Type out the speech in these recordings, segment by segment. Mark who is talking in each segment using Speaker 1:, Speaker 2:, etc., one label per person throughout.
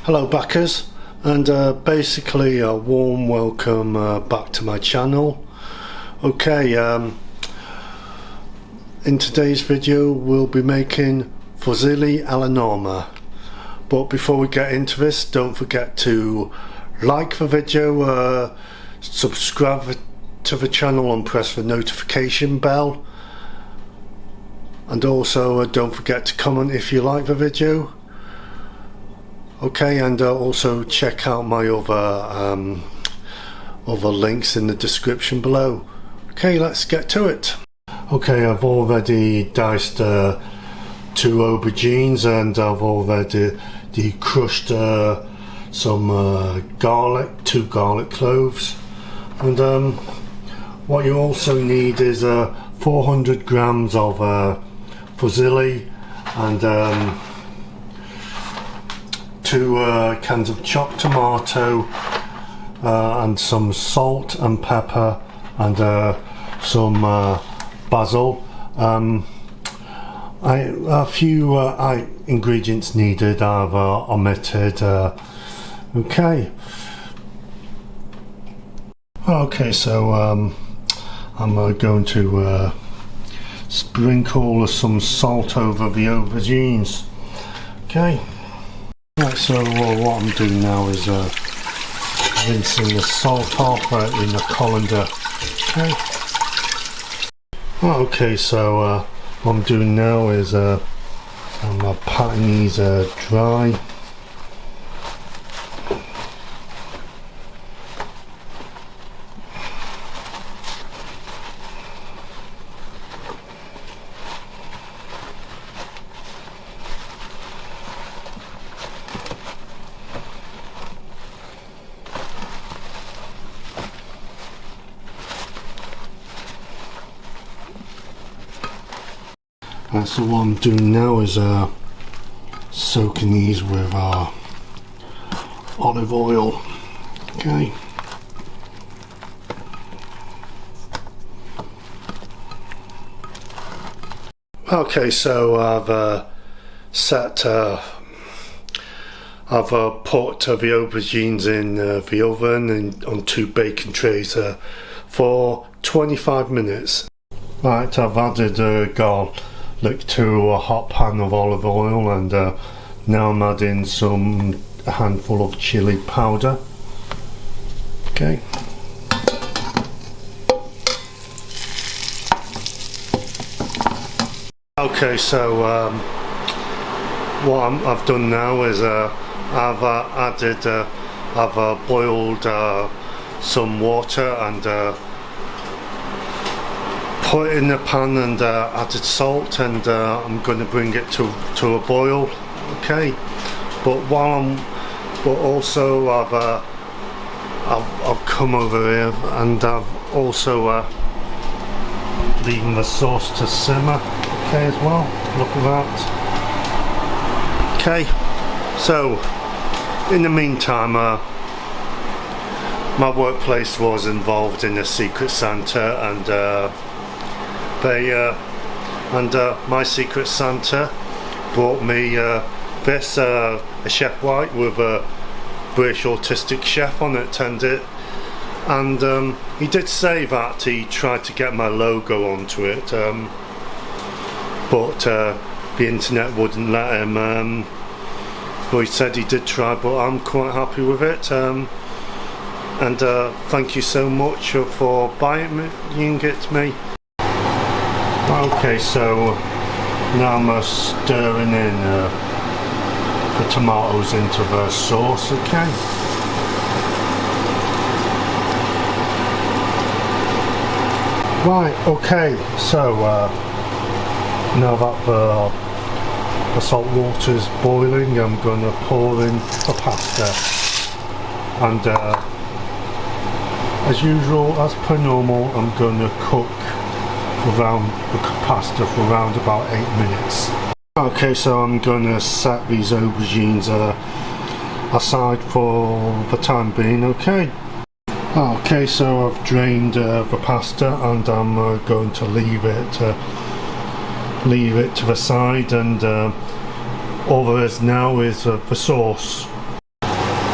Speaker 1: Hello backers, and basically a warm welcome back to my channel. Okay, in today's video we'll be making Fusilli alla Norma, but before we get into this, don't forget to like the video, subscribe to the channel and press the notification bell, and also don't forget to comment if you like the video. Okay, and also check out my other links in the description below. Okay, let's get to it. Okay, I've already diced 2 aubergines, and I've already crushed some garlic, 2 garlic cloves, and what you also need is 400 grams of fusilli and 2 cans of chopped tomato, and some salt and pepper, and some basil. A few ingredients needed I've omitted. Okay, so I'm going to sprinkle some salt over the aubergines. Okay. Right, so what I'm doing now is rinsing the salt off in the colander. Okay, so what I'm doing now is I'm patting these dry. So what I'm doing now is soaking these with olive oil. Okay. Okay, so I've put the aubergines in the oven and on 2 baking trays for 25 minutes. Right, I've added garlic to a hot pan of olive oil, and now I'm adding a handful of chili powder. Okay. Okay, so what I've done now is I've boiled some water and put it in the pan, and added salt, and I'm going to bring it to a boil. Okay, but also I've come over here and I've also leaving the sauce to simmer. Okay, as well. Look at that. Okay, so in the meantime, my workplace was involved in a Secret Santa, and my Secret Santa brought me this, a chef white with a British Autistic chef on it, and he did say that he tried to get my logo onto it, but the internet wouldn't let him, but he said he did try, but I'm quite happy with it, and thank you so much for buying it me. Okay, so now I'm stirring in the tomatoes into the sauce. Okay. Right, okay, so now that the salt water is boiling, I'm going to pour in the pasta, and as usual, as per normal, I'm going to cook around the pasta for around about 8 minutes. Okay, so I'm going to set these aubergines aside for the time being. Okay. Okay, so I've drained the pasta, and I'm going to leave it to the side, and all there is now is the sauce.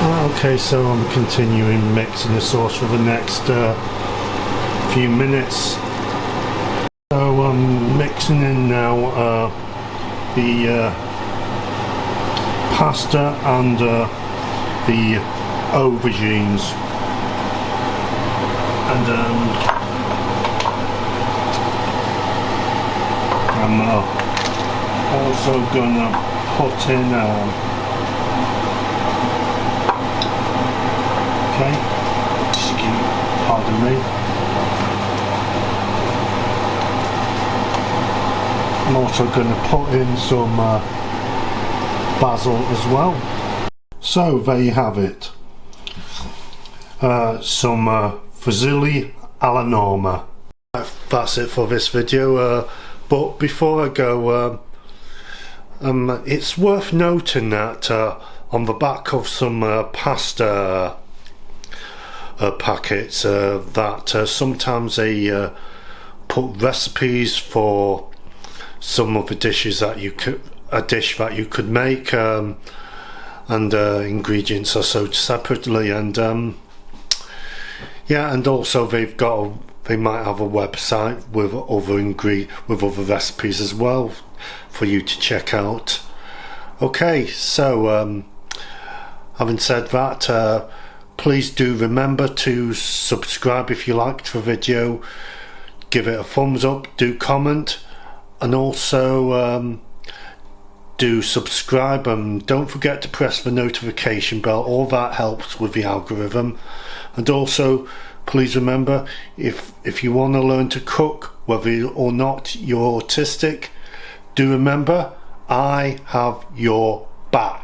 Speaker 1: Okay, so I'm continuing mixing the sauce for the next few minutes. So I'm mixing in now the pasta and the aubergines, and I'm also gonna put in okay, pardon me. I'm also going to put in some basil as well. So there you have it. Some Fusilli alla Norma. That's it for this video. But before I go, it's worth noting that on the back of some pasta packets that sometimes they put recipes for some of the dishes that you could, a dish that you could make, and ingredients are sold separately, and yeah, and also they might have a website with other recipes as well for you to check out. Okay, so having said that, please do remember to subscribe if you liked the video, give it a thumbs up, do comment, and also do subscribe, and don't forget to press the notification bell. All that helps with the algorithm. And also please remember, if you want to learn to cook, whether or not you're autistic, do remember I have your back.